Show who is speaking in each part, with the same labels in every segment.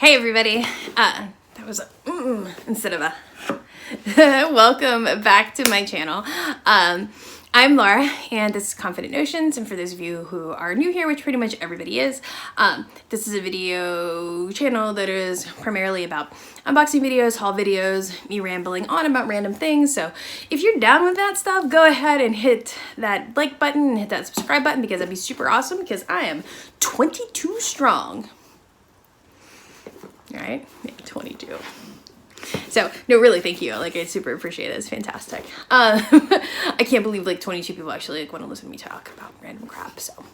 Speaker 1: Hey everybody, that was a instead of a welcome back to my channel. I'm Laura and this is Confident Notions, and for those of you who are new here, which pretty much everybody is, this is a video channel that is primarily about unboxing videos, haul videos, me rambling on about random things. So if you're down with that stuff, go ahead and hit that like button and hit that subscribe button, because that'd be super awesome, because I am 22 strong. Right? Yeah, 22. So, no, really, thank you. Like, I super appreciate it. It's fantastic. I can't believe, like, 22 people actually, like, want to listen to me talk about random crap, so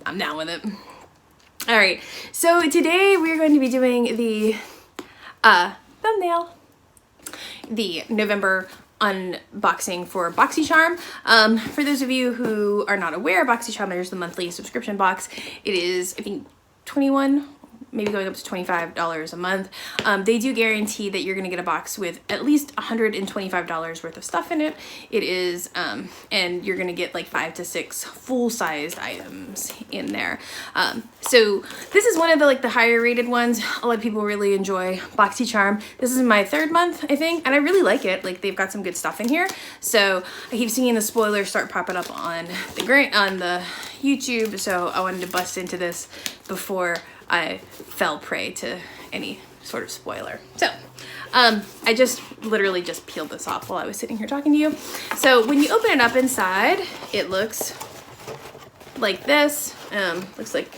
Speaker 1: I'm down with it. All right, so today we're going to be doing the thumbnail, the November unboxing for BoxyCharm. For those of you who are not aware, BoxyCharm is the monthly subscription box. It is, I think, $21, maybe going up to $25 a month. They do guarantee that you're gonna get a box with at least $125 worth of stuff in it. It is, and you're gonna get like 5 to 6 full-sized items in there. So this is one of the like the higher rated ones. A lot of people really enjoy BoxyCharm. This is my 3rd month, I think, and I really like it. Like, they've got some good stuff in here. So I keep seeing the spoilers start popping up on the YouTube, so I wanted to bust into this before I fell prey to any sort of spoiler. So I just literally just peeled this off while I was sitting here talking to you. So when you open it up inside, it looks like this. Looks like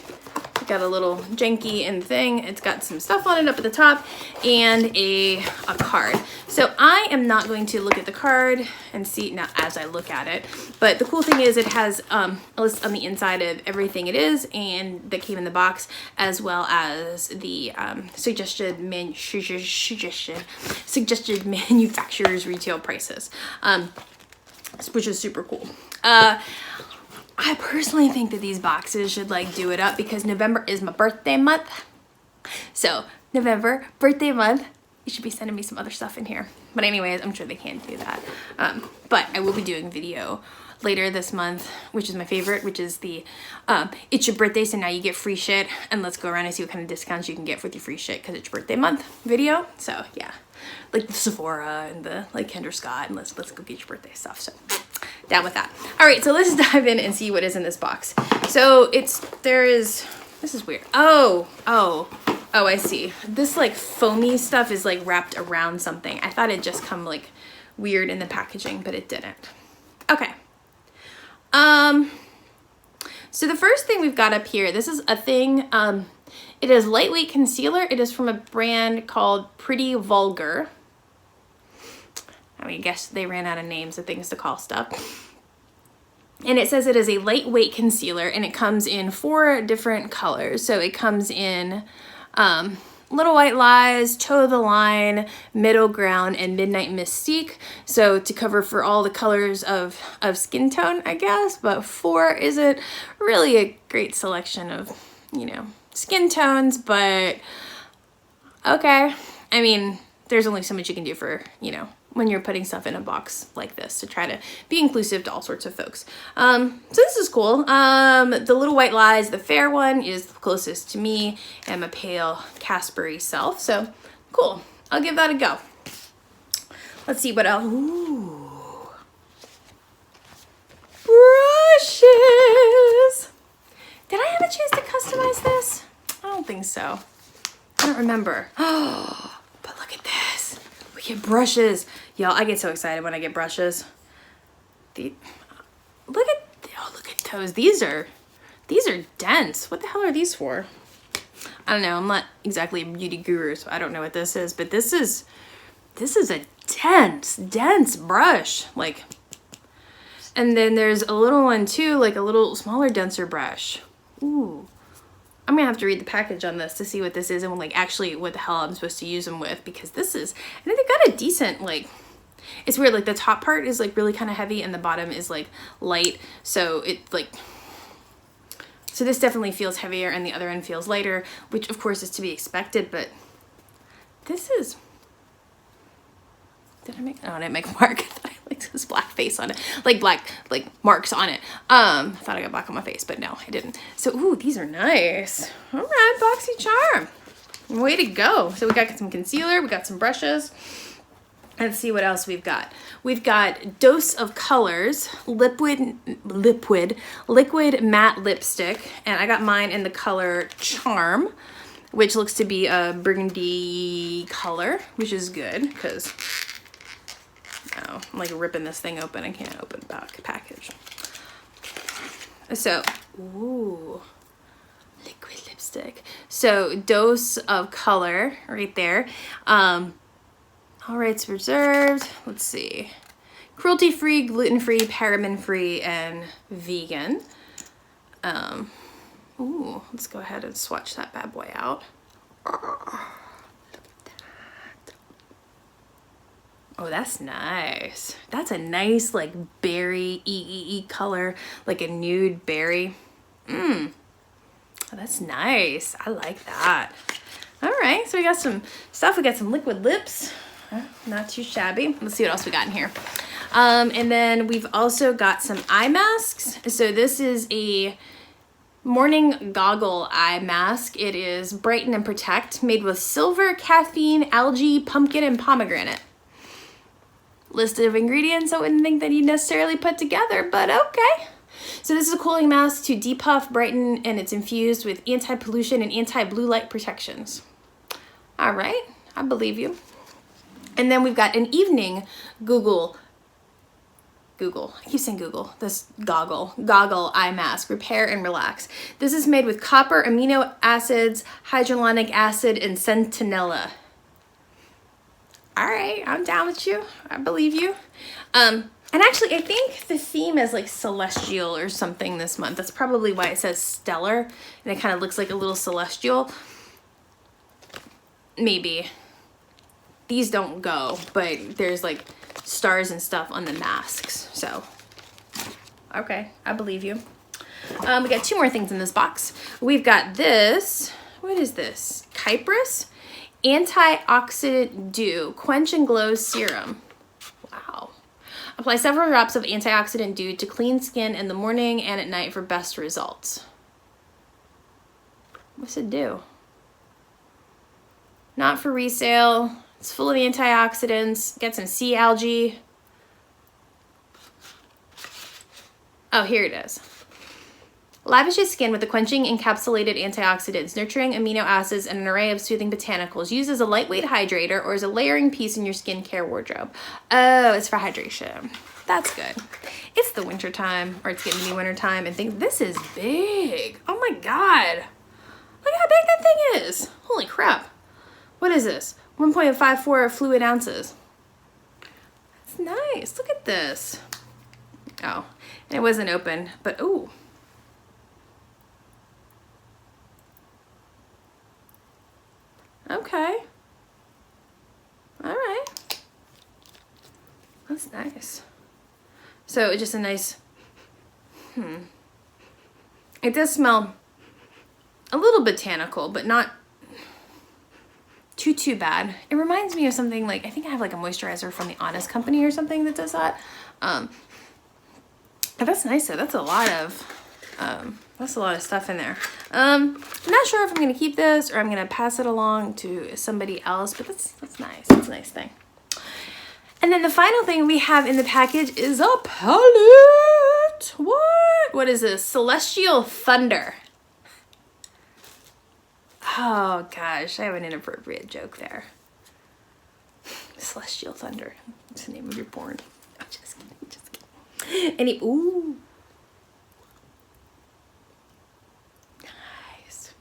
Speaker 1: it got a little janky and thing. It's got some stuff on it up at the top and a card. So I am not going to look at the card and see now as I look at it, but the cool thing is it has a list on the inside of everything it is and that came in the box, as well as the suggested manufacturer's retail prices, which is super cool. I personally think that these boxes should like do it up, because November is my birthday month. So November, birthday month, you should be sending me some other stuff in here. But anyways, I'm sure they can do that. But I will be doing a video later this month, which is my favorite, which is the it's your birthday, so now you get free shit, and let's go around and see what kind of discounts you can get with your free shit because it's your birthday month video. So yeah, like the Sephora and the like Kendra Scott, and let's go get your birthday stuff. So down with that. All right, so let's dive in and see what is in this box. So this is weird. Oh, I see. This like foamy stuff is like wrapped around something. I thought it'd just come like weird in the packaging, but it didn't. Okay. So the first thing we've got up here, this is a thing, it is lightweight concealer. It is from a brand called Pretty Vulgar. I mean, I guess they ran out of names of things to call stuff. And it says it is a lightweight concealer, and it comes in 4 different colors. So it comes in Little White Lies, Toe the Line, Middle Ground, and Midnight Mystique. So to cover for all the colors of skin tone, I guess. But 4 isn't really a great selection of, you know, skin tones, but okay. I mean, there's only so much you can do for, you know, when you're putting stuff in a box like this to try to be inclusive to all sorts of folks. So this is cool. The Little White Lies, the fair one, is the closest to me and my pale Casper-y self. So cool. I'll give that a go. Let's see what else. Ooh. Brushes. Did I have a chance to customize this? I don't think so. I don't remember. Oh, but look at this. We get brushes. Y'all, I get so excited when I get brushes. Look at those. These are dense. What the hell are these for? I don't know. I'm not exactly a beauty guru, so I don't know what this is, but this is a dense brush. Like, and then there's a little one too, like a little smaller, denser brush. Ooh. I'm gonna have to read the package on this to see what this is and like actually what the hell I'm supposed to use them with, because this is, I think they've got a decent, like, it's weird, like the top part is like really kind of heavy and the bottom is like light, so it like, so this definitely feels heavier and the other end feels lighter, which of course is to be expected, but this is, did I make, oh, I didn't make a mark. Like this black face on it, like black, like marks on it. I thought I got black on my face, but no, I didn't. So, ooh, these are nice. All right, BoxyCharm. Way to go. So we got some concealer, we got some brushes. Let's see what else we've got. We've got Dose of Colors, liquid matte lipstick. And I got mine in the color Charm, which looks to be a burgundy color, which is good because, oh, I'm like ripping this thing open. I can't open the package. So, ooh, liquid lipstick. So Dose of Color right there. All rights reserved. Let's see. Cruelty-free, gluten-free, paraben-free, and vegan. Ooh, let's go ahead and swatch that bad boy out. Oh, that's nice. That's a nice, like, berry color, like a nude berry. Oh, that's nice. I like that. All right, so we got some stuff. We got some liquid lips. Not too shabby. Let's see what else we got in here. And then we've also got some eye masks. So this is a morning goggle eye mask. It is Brighten and Protect, made with silver, caffeine, algae, pumpkin, and pomegranate. List of ingredients I wouldn't think that you'd necessarily put together, but okay. So this is a cooling mask to depuff, brighten, and it's infused with anti-pollution and anti-blue light protections. All right, I believe you. And then we've got an evening Google, I keep saying Google, this goggle eye mask, repair and relax. This is made with copper, amino acids, hyaluronic acid, and centinela. All right, I'm down with you. I believe you. And actually, I think the theme is like celestial or something this month. That's probably why it says stellar, and it kind of looks like a little celestial. Maybe. These don't go, but there's like stars and stuff on the masks. So, okay, I believe you. We got two more things in this box. We've got this. What is this? Kypress Antioxidant Dew Quench and Glow Serum. Wow. Apply several drops of antioxidant dew to clean skin in the morning and at night for best results. What's it do? Not for resale. It's full of antioxidants. Get some sea algae. Oh, here it is. Lavishes skin with the quenching encapsulated antioxidants, nurturing amino acids, and an array of soothing botanicals. Used as a lightweight hydrator or as a layering piece in your skincare wardrobe. Oh, it's for hydration. That's good. It's the winter time, or it's getting to be winter time, and think this is big. Oh my God. Look how big that thing is. Holy crap. What is this? 1.54 fluid ounces. That's nice. Look at this. Oh, and it wasn't open, but ooh. Okay. All right. That's nice. So it's just a nice, It does smell a little botanical, but not too bad. It reminds me of something like, I think I have like a moisturizer from the Honest Company or something that does that. But that's nice though. That's a lot of stuff in there. I'm not sure if I'm gonna keep this or I'm gonna pass it along to somebody else, but that's nice. That's a nice thing. And then the final thing we have in the package is a palette. What is this? Celestial Thunder. Oh gosh, I have an inappropriate joke there. Celestial Thunder. What's the name of your porn? I'm just kidding. Ooh. Nice.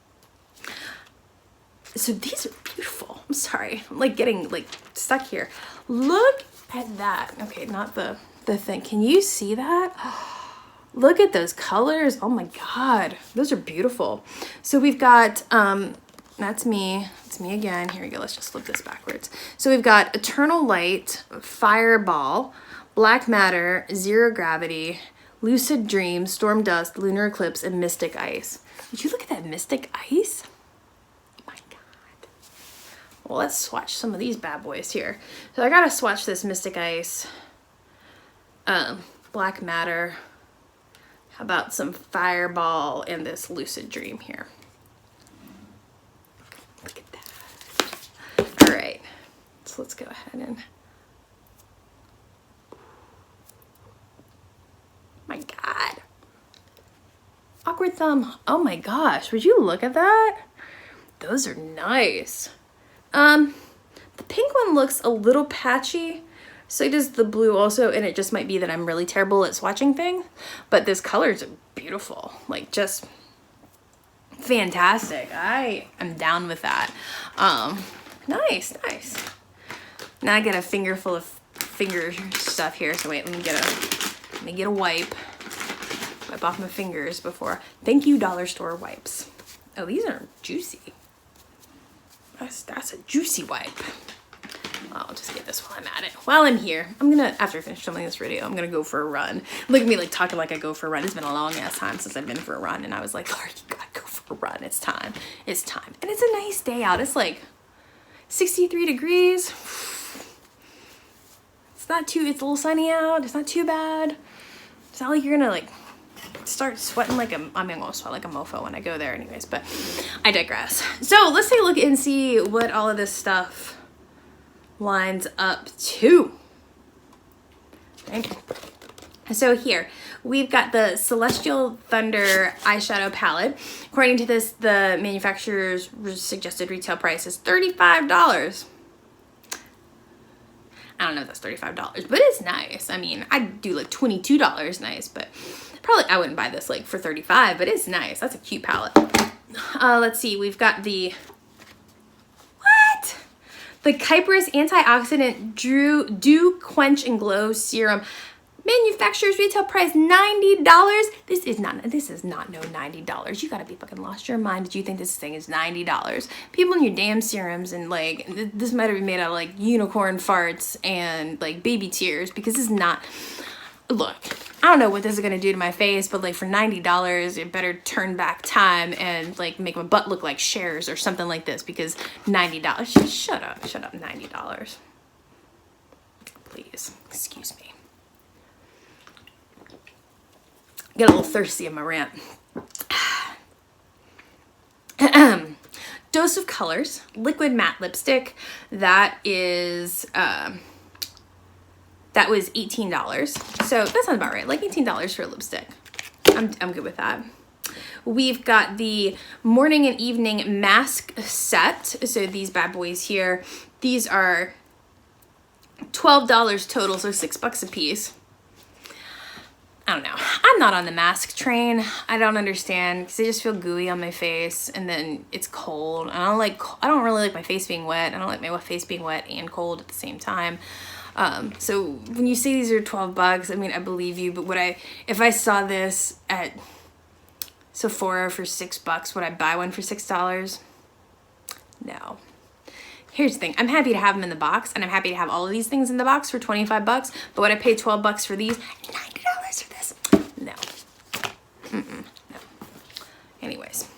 Speaker 1: So these are beautiful. I'm sorry. I'm like getting like stuck here. Look at that. Okay, not the thing. Can you see that? Look at those colors. Oh my God. Those are beautiful. So we've got, that's me. It's me again. Here we go. Let's just flip this backwards. So we've got Eternal Light, Fireball, Black Matter, Zero Gravity, Lucid Dream, Storm Dust, Lunar Eclipse, and Mystic Ice. Would you look at that Mystic Ice? Oh my God. Well, let's swatch some of these bad boys here. So I gotta swatch this Mystic Ice, Black Matter. How about some Fireball and this Lucid Dream here? Look at that. So let's go ahead and, my God. Awkward thumb. Oh my gosh, would you look at that? Those are nice. The pink one looks a little patchy. So does the blue also, and it just might be that I'm really terrible at swatching things, but this colors are beautiful. Like, just fantastic. I am down with that. Nice. Now I get a finger full of finger stuff here. So wait, let me get a wipe. Wipe off my fingers before. Thank you, dollar store wipes. Oh, these are juicy. That's a juicy wipe. I'll just get this while I'm at it. While I'm here, after I finish filming this video, I'm gonna go for a run. Look at me like talking like I go for a run. It's been a long ass time since I've been for a run, and I was like, Laura, you gotta go for a run. It's time. It's time. And it's a nice day out. It's like 63 degrees. It's a little sunny out. It's not too bad. It's not like you're gonna like start sweating like I'm gonna sweat like a mofo when I go there anyways, but I digress. So let's take a look and see what all of this stuff lines up to. Okay. So here we've got the Celestial Thunder eyeshadow palette. According to this, the manufacturer's suggested retail price is $35. I don't know if that's $35, but it's nice. I mean, I'd do like $22 nice, but probably I wouldn't buy this like for $35, but it's nice. That's a cute palette. Let's see, we've got the Kypris Antioxidant Dew Quench and Glow Serum. Manufacturer's retail price $90. This is not no $90. You gotta be fucking lost your mind. Did you think this thing is $90? People in your damn serums, and like this might have been made out of like unicorn farts and like baby tears, because this is not. Look, I don't know what this is gonna do to my face, but like for $90, it better turn back time and like make my butt look like Cher's or something like this, because $90. Shut up, $90. Please, excuse me. Get a little thirsty in my rant. Dose of Colors liquid matte lipstick. That was $18. So that sounds about right. Like $18 for a lipstick. I'm good with that. We've got the morning and evening mask set. So these bad boys here, these are $12 total, so $6 a piece. I don't know. I'm not on the mask train. I don't understand, because they just feel gooey on my face, and then it's cold. I don't really like my face being wet. I don't like my face being wet and cold at the same time. So when you say these are $12, I mean, I believe you, but if I saw this at Sephora for $6, would I buy one for $6? No. Here's the thing. I'm happy to have them in the box, and I'm happy to have all of these things in the box for $25, but would I pay $12 for these? $90 for this? No. No. Anyways,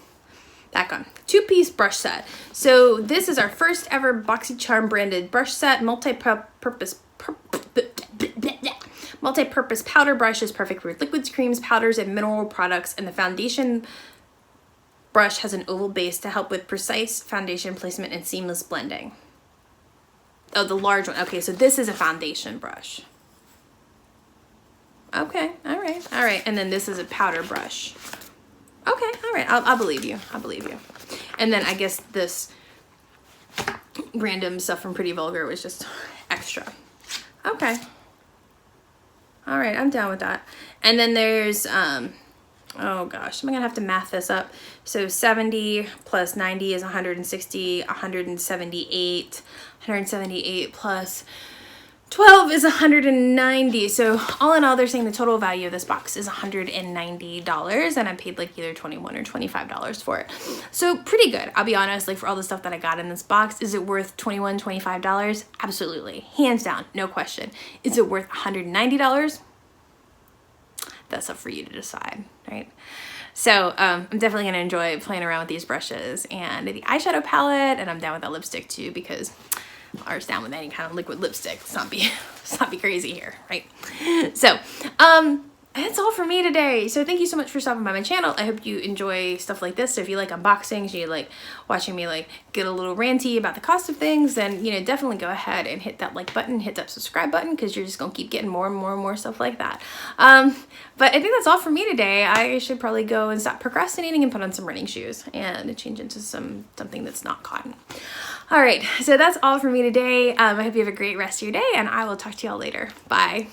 Speaker 1: back on. 2-piece brush set. So this is our first ever BoxyCharm branded brush set, multi-purpose powder brush is perfect for liquids, creams, powders, and mineral products, and the foundation brush has an oval base to help with precise foundation placement and seamless blending. Oh, the large one. Okay, so this is a foundation brush. Okay, all right. And then this is a powder brush. Okay, all right. I'll believe you. And then I guess this random stuff from Pretty Vulgar was just extra. Okay. All right, I'm down with that. And then there's oh gosh, I'm gonna have to math this up. So 70 plus 90 is 160, 178 plus 12 is 190. So all in all, they're saying the total value of this box is $190, and I paid like either $21 or $25 for it. So pretty good. I'll be honest, like for all the stuff that I got in this box, is it worth $21, $25? Absolutely. Hands down, no question. Is it worth $190? That's up for you to decide, right? So I'm definitely gonna enjoy playing around with these brushes and the eyeshadow palette, and I'm down with that lipstick too, because R's down with any kind of liquid lipstick. Let's not be crazy here, right? So that's all for me today. So thank you so much for stopping by my channel. I hope you enjoy stuff like this. So if you like unboxings, you like watching me like get a little ranty about the cost of things, then, you know, definitely go ahead and hit that like button, hit that subscribe button, because you're just gonna keep getting more and more and more stuff like that. But I think that's all for me today. I should probably go and stop procrastinating and put on some running shoes and change into something that's not cotton. All right, so that's all for me today. I hope you have a great rest of your day, and I will talk to y'all later. Bye.